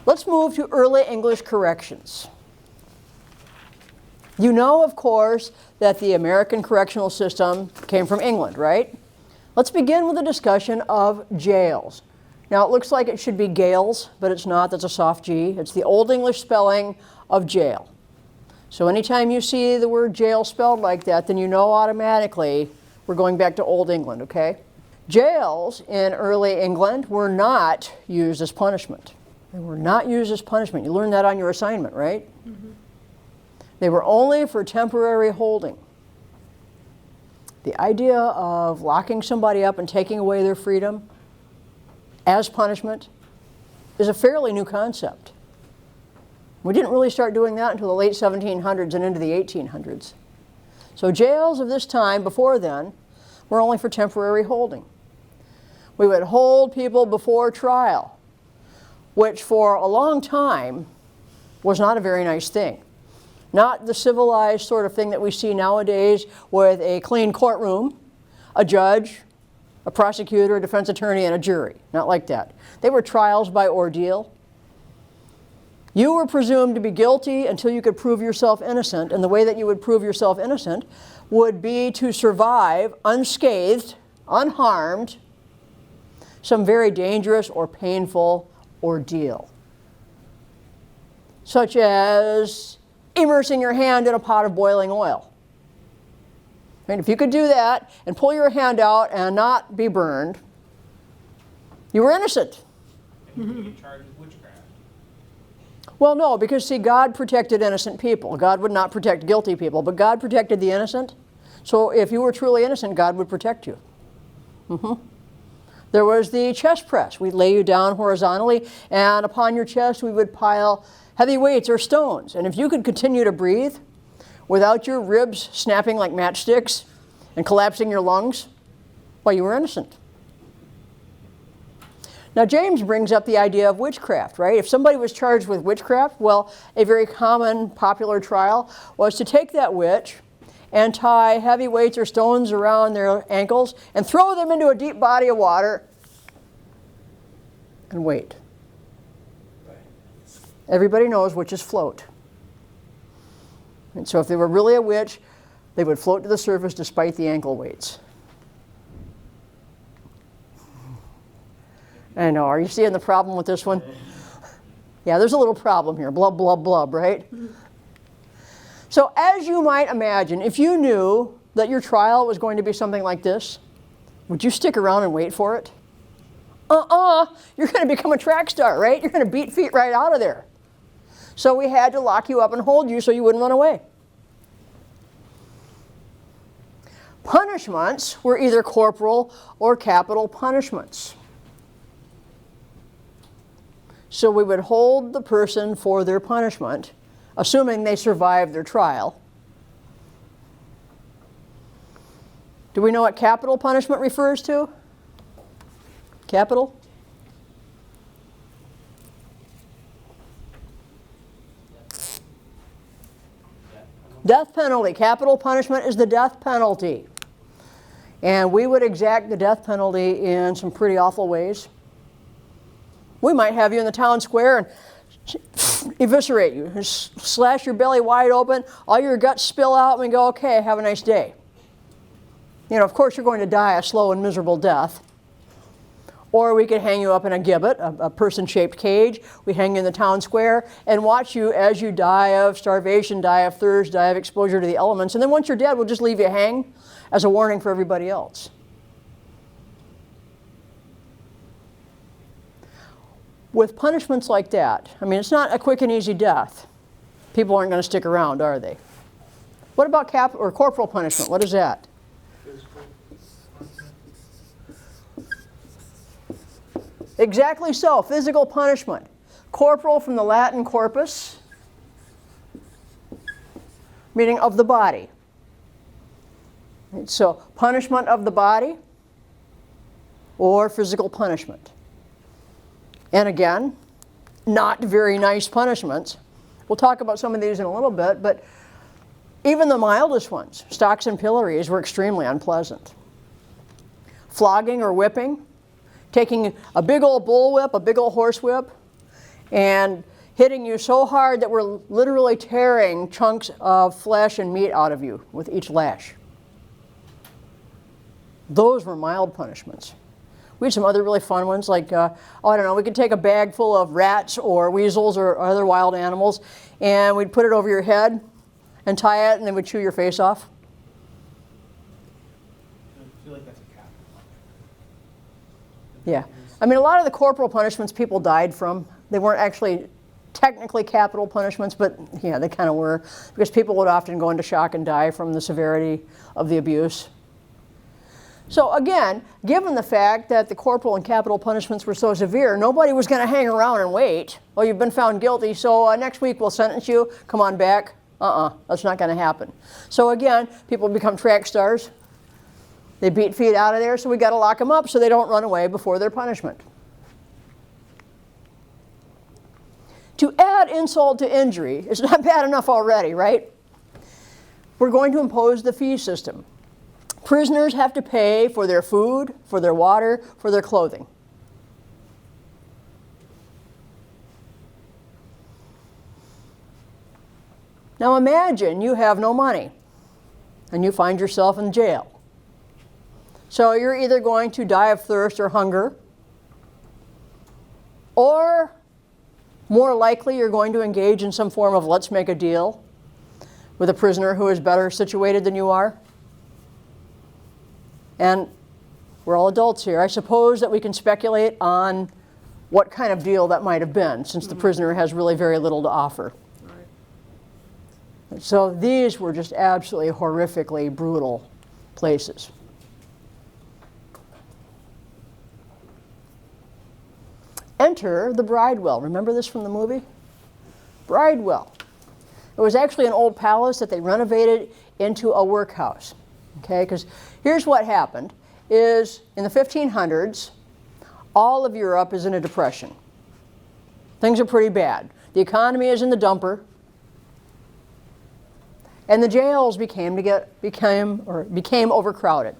Let's move to early English corrections. You know, of course, that the American correctional system came from England, right? Let's begin with a discussion of jails. Now, it looks like it should be Gales, but it's not. That's a soft G. It's the Old English spelling of jail. So anytime you see the word jail spelled like that, then you know automatically we're going back to Old England, okay? Jails in early England were not used as punishment. They were not used as punishment. You learned that on your assignment, right? Mm-hmm. They were only for temporary holding. The idea of locking somebody up and taking away their freedom as punishment is a fairly new concept. We didn't really start doing that until the late 1700s and into the 1800s. So jails of this time, before then, were only for temporary holding. We would hold people before trial, which for a long time was not a very nice thing. Not the civilized sort of thing that we see nowadays with a clean courtroom, a judge, a prosecutor, a defense attorney, and a jury. Not like that. They were trials by ordeal. You were presumed to be guilty until you could prove yourself innocent, and the way that you would prove yourself innocent would be to survive unscathed, unharmed, some very dangerous or painful ordeal, such as immersing your hand in a pot of boiling oil. And if you could do that and pull your hand out and not be burned, you were innocent. And you could be charged with witchcraft. Well, no, because see, God protected innocent people. God would not protect guilty people, but God protected the innocent. So if you were truly innocent, God would protect you. Mm-hmm. There was the chest press. We'd lay you down horizontally, and upon your chest we would pile heavy weights or stones. And if you could continue to breathe without your ribs snapping like matchsticks and collapsing your lungs, well, you were innocent. Now, James brings up the idea of witchcraft, right? If somebody was charged with witchcraft, well, a very common, popular trial was to take that witch and tie heavy weights or stones around their ankles and throw them into a deep body of water and wait. Everybody knows witches float. And so if they were really a witch, they would float to the surface despite the ankle weights. I know, are you seeing the problem with this one? Yeah, there's a little problem here, blub, blub, blub, right? So as you might imagine, if you knew that your trial was going to be something like this, would you stick around and wait for it? You're going to become a track star, right? You're going to beat feet right out of there. So we had to lock you up and hold you so you wouldn't run away. Punishments were either corporal or capital punishments. So we would hold the person for their punishment, assuming they survived their trial. Do we know what capital punishment refers to? Capital? Death penalty. Capital punishment is the death penalty. And we would exact the death penalty in some pretty awful ways. We might have you in the town square and eviscerate you, just slash your belly wide open, all your guts spill out, and we go, okay, have a nice day. You know, of course you're going to die a slow and miserable death. Or we could hang you up in a gibbet, a person-shaped cage. We hang you in the town square and watch you as you die of starvation, die of thirst, die of exposure to the elements. And then once you're dead, we'll just leave you hang as a warning for everybody else. With punishments like that, I mean, it's not a quick and easy death. People aren't going to stick around, are they? What about corporal punishment? What is that? Exactly so, physical punishment. Corporal from the Latin corpus, meaning of the body. So punishment of the body or physical punishment. And again, not very nice punishments. We'll talk about some of these in a little bit, but even the mildest ones, stocks and pillories, were extremely unpleasant. Flogging or whipping, taking a big old bullwhip, a big old horsewhip, and hitting you so hard that we're literally tearing chunks of flesh and meat out of you with each lash. Those were mild punishments. We had some other really fun ones, like, I don't know, we could take a bag full of rats or weasels or other wild animals, and we'd put it over your head and tie it, and they would chew your face off. I feel like that's a capital. Yeah. I mean, a lot of the corporal punishments people died from. They weren't actually technically capital punishments, but yeah, they kind of were, because people would often go into shock and die from the severity of the abuse. So again, given the fact that the corporal and capital punishments were so severe, nobody was going to hang around and wait. Oh, you've been found guilty, so next week we'll sentence you. Come on back. That's not going to happen. So again, people become track stars. They beat feet out of there, so we got to lock them up so they don't run away before their punishment. To add insult to injury, it's not bad enough already, right? We're going to impose the fee system. Prisoners have to pay for their food, for their water, for their clothing. Now imagine you have no money and you find yourself in jail. So you're either going to die of thirst or hunger, or more likely you're going to engage in some form of let's make a deal with a prisoner who is better situated than you are. And we're all adults here. I suppose that we can speculate on what kind of deal that might have been, since the prisoner has really very little to offer. Right. So these were just absolutely horrifically brutal places. Enter the Bridewell. Remember this from the movie? Bridewell. It was actually an old palace that they renovated into a workhouse. Okay, because here's what happened, is in the 1500s, all of Europe is in a depression. Things are pretty bad. The economy is in the dumper, and the jails became overcrowded.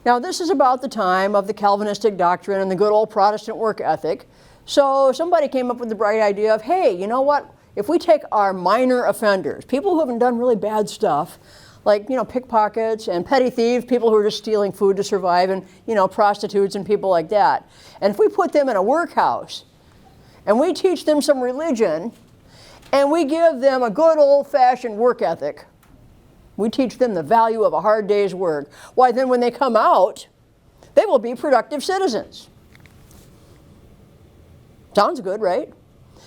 Now this is about the time of the Calvinistic doctrine and the good old Protestant work ethic. So somebody came up with the bright idea of, hey, you know what? If we take our minor offenders, people who haven't done really bad stuff, like, you know, pickpockets and petty thieves, people who are just stealing food to survive, and, you know, prostitutes and people like that. And if we put them in a workhouse and we teach them some religion and we give them a good old-fashioned work ethic, we teach them the value of a hard day's work, why then when they come out, they will be productive citizens. Sounds good, right?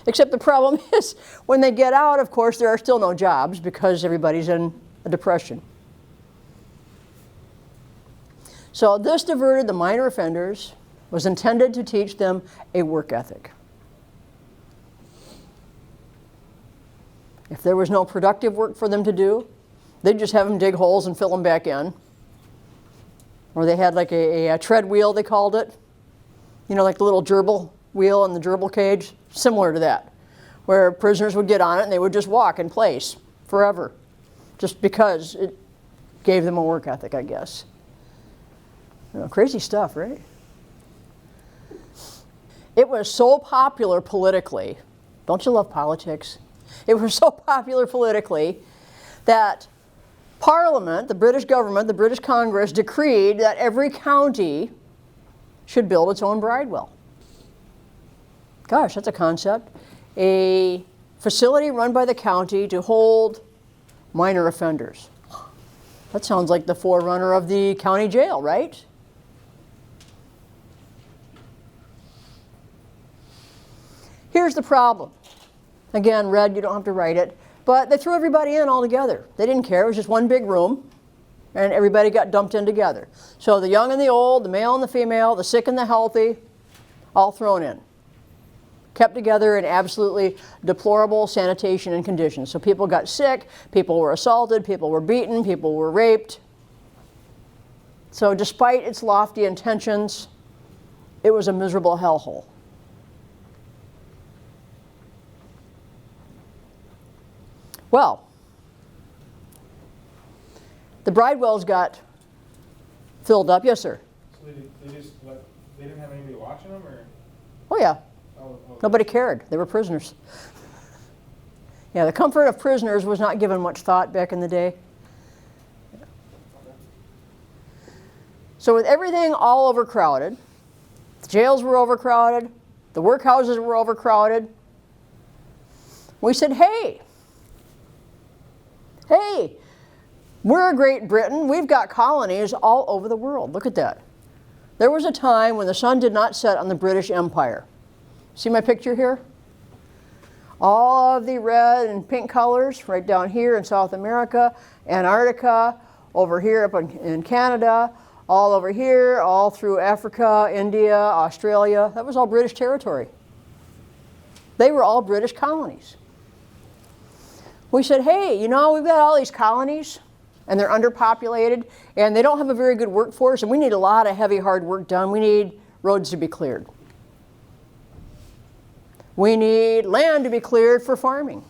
Except the problem is, when they get out, of course, there are still no jobs because everybody's in a depression. So this diverted the minor offenders, was intended to teach them a work ethic. If there was no productive work for them to do, they'd just have them dig holes and fill them back in. Or they had like a tread wheel, they called it. You know, like the little gerbil wheel in the gerbil cage, similar to that, where prisoners would get on it and they would just walk in place forever, just because it gave them a work ethic, I guess. You know, crazy stuff, right? It was so popular politically. Don't you love politics? It was so popular politically that Parliament, the British government, the British Congress, decreed that every county should build its own bridewell. Gosh, that's a concept. A facility run by the county to hold minor offenders. That sounds like the forerunner of the county jail, right? Here's the problem. Again, red, you don't have to write it. But they threw everybody in all together. They didn't care. It was just one big room, and everybody got dumped in together. So the young and the old, the male and the female, the sick and the healthy, all thrown in. Kept together in absolutely deplorable sanitation and conditions. So people got sick, people were assaulted, people were beaten, people were raped. So despite its lofty intentions, it was a miserable hellhole. Well, the bridewells got filled up. Yes, sir? So they didn't have anybody watching them, or? Oh, yeah. Nobody cared. They were prisoners. Yeah, the comfort of prisoners was not given much thought back in the day. So with everything all overcrowded, the jails were overcrowded, the workhouses were overcrowded, we said, hey, we're Great Britain. We've got colonies all over the world. Look at that. There was a time when the sun did not set on the British Empire. See my picture here? All of the red and pink colors right down here in South America, Antarctica, over here up in Canada, all over here, all through Africa, India, Australia. That was all British territory. They were all British colonies. We said, hey, you know, we've got all these colonies and they're underpopulated and they don't have a very good workforce and we need a lot of heavy, hard work done. We need roads to be cleared. We need land to be cleared for farming.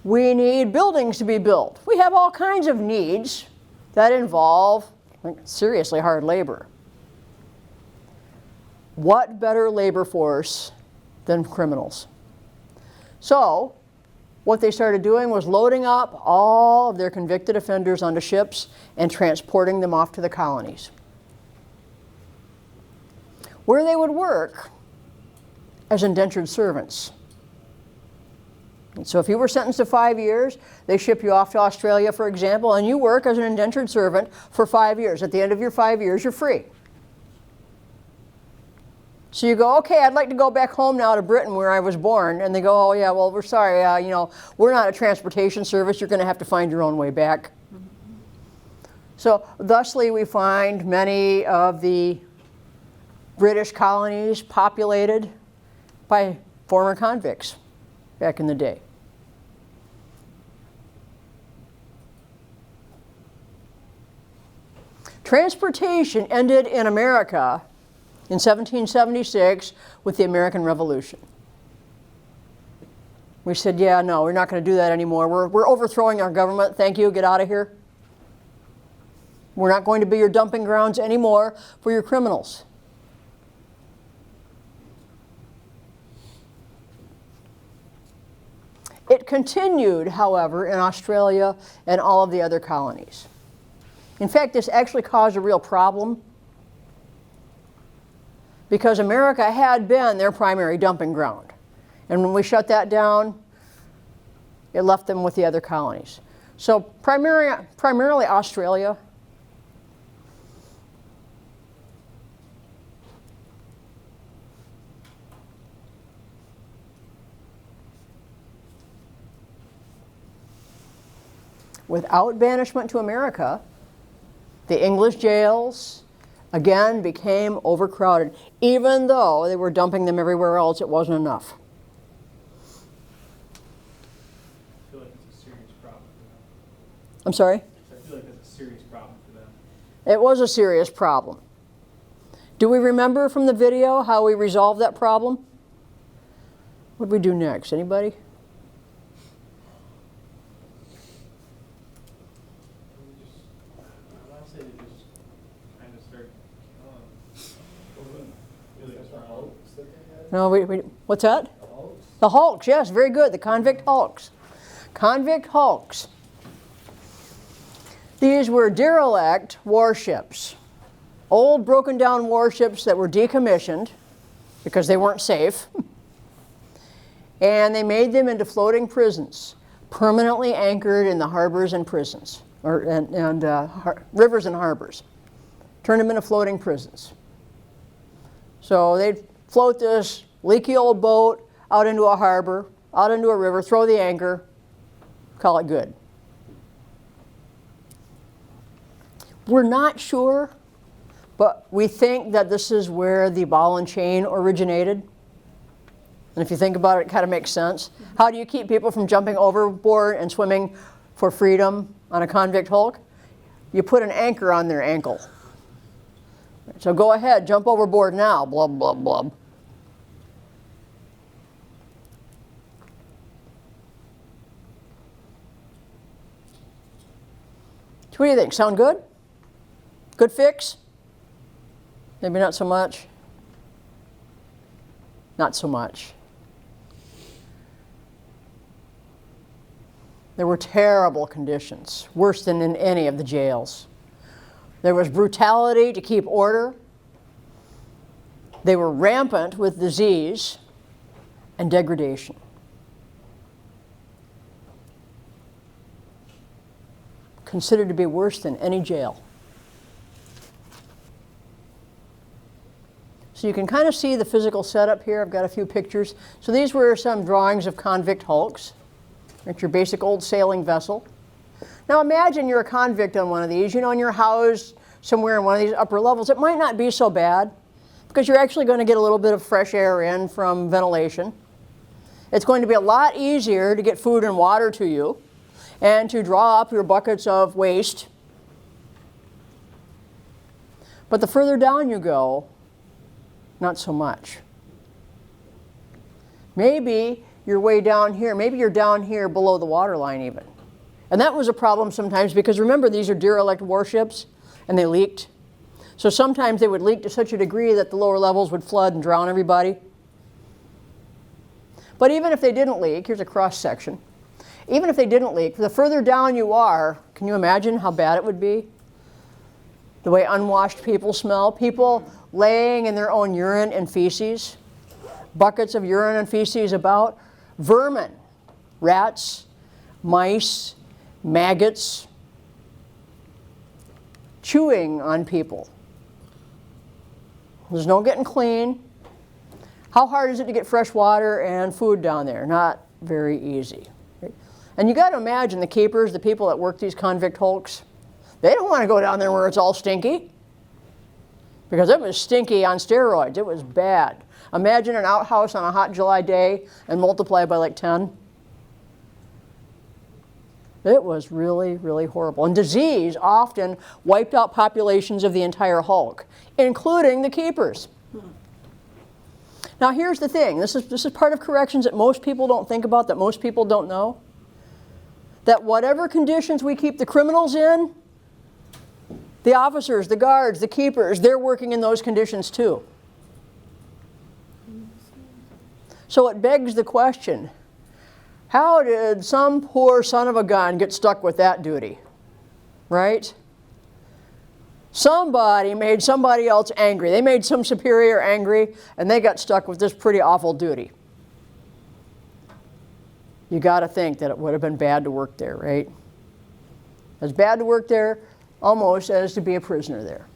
We need buildings to be built. We have all kinds of needs that involve seriously hard labor. What better labor force than criminals? So, what they started doing was loading up all of their convicted offenders onto ships and transporting them off to the colonies, where they would work as indentured servants. And so if you were sentenced to 5 years, they ship you off to Australia, for example, and you work as an indentured servant for 5 years. At the end of your 5 years, you're free. So you go, okay, I'd like to go back home now to Britain where I was born. And they go, oh yeah, well, we're sorry, you know, we're not a transportation service. You're going to have to find your own way back. So thusly, we find many of the British colonies populated by former convicts back in the day. Transportation ended in America in 1776 with the American Revolution. We said, yeah, no, we're not going to do that anymore. We're overthrowing our government. Thank you, get out of here. We're not going to be your dumping grounds anymore for your criminals. It continued, however, in Australia and all of the other colonies. In fact, this actually caused a real problem because America had been their primary dumping ground. And when we shut that down, it left them with the other colonies. So primarily Australia. Without banishment to America, the English jails, again, became overcrowded. Even though they were dumping them everywhere else, it wasn't enough. I feel like it's a serious problem for them. I'm sorry? I feel like that's a serious problem for them. It was a serious problem. Do we remember from the video how we resolved that problem? What did we do next? Anybody? I want to say they just kind of started killing. No, what's that? The hulks, yes, very good. The convict hulks. Convict hulks. These were derelict warships. Old, broken down warships that were decommissioned because they weren't safe. And they made them into floating prisons, permanently anchored in the harbors and prisons, rivers and harbors. Turned them into floating prisons. So they'd float this leaky old boat out into a harbor, out into a river, throw the anchor, call it good. We're not sure, but we think that this is where the ball and chain originated. And if you think about it, it kind of makes sense. How do you keep people from jumping overboard and swimming for freedom on a convict hulk? You put an anchor on their ankle. So go ahead, jump overboard now, blub, blub, blub. So what do you think? Sound good? Good fix? Maybe not so much. Not so much. There were terrible conditions, worse than in any of the jails. There was brutality to keep order. They were rampant with disease and degradation. Considered to be worse than any jail. So you can kind of see the physical setup here. I've got a few pictures. So these were some drawings of convict hulks. It's your basic old sailing vessel. Now imagine you're a convict on one of these, and you're housed somewhere in one of these upper levels. It might not be so bad because you're actually going to get a little bit of fresh air in from ventilation. It's going to be a lot easier to get food and water to you and to draw up your buckets of waste. But the further down you go, not so much. Maybe you're way down here. Maybe you're down here below the waterline even. And that was a problem sometimes because remember, these are derelict warships and they leaked. So sometimes they would leak to such a degree that the lower levels would flood and drown everybody. But even if they didn't leak, here's a cross section. Even if they didn't leak, the further down you are, can you imagine how bad it would be? The way unwashed people smell. People laying in their own urine and feces. Buckets of urine and feces about. Vermin. Rats, mice, maggots. Chewing on people. There's no getting clean. How hard is it to get fresh water and food down there? Not very easy. And you got to imagine the keepers, the people that work these convict hulks, they don't want to go down there where it's all stinky. Because it was stinky on steroids. It was bad. Imagine an outhouse on a hot July day and multiply by like 10. It was really, really horrible. And disease often wiped out populations of the entire hulk, including the keepers. Now here's the thing. This is part of corrections that most people don't think about, that most people don't know. That whatever conditions we keep the criminals in, the officers, the guards, the keepers, they're working in those conditions too. So it begs the question, how did some poor son of a gun get stuck with that duty? Right? Somebody made somebody else angry. They made some superior angry, and they got stuck with this pretty awful duty. You got to think that it would have been bad to work there, right? As bad to work there almost as to be a prisoner there.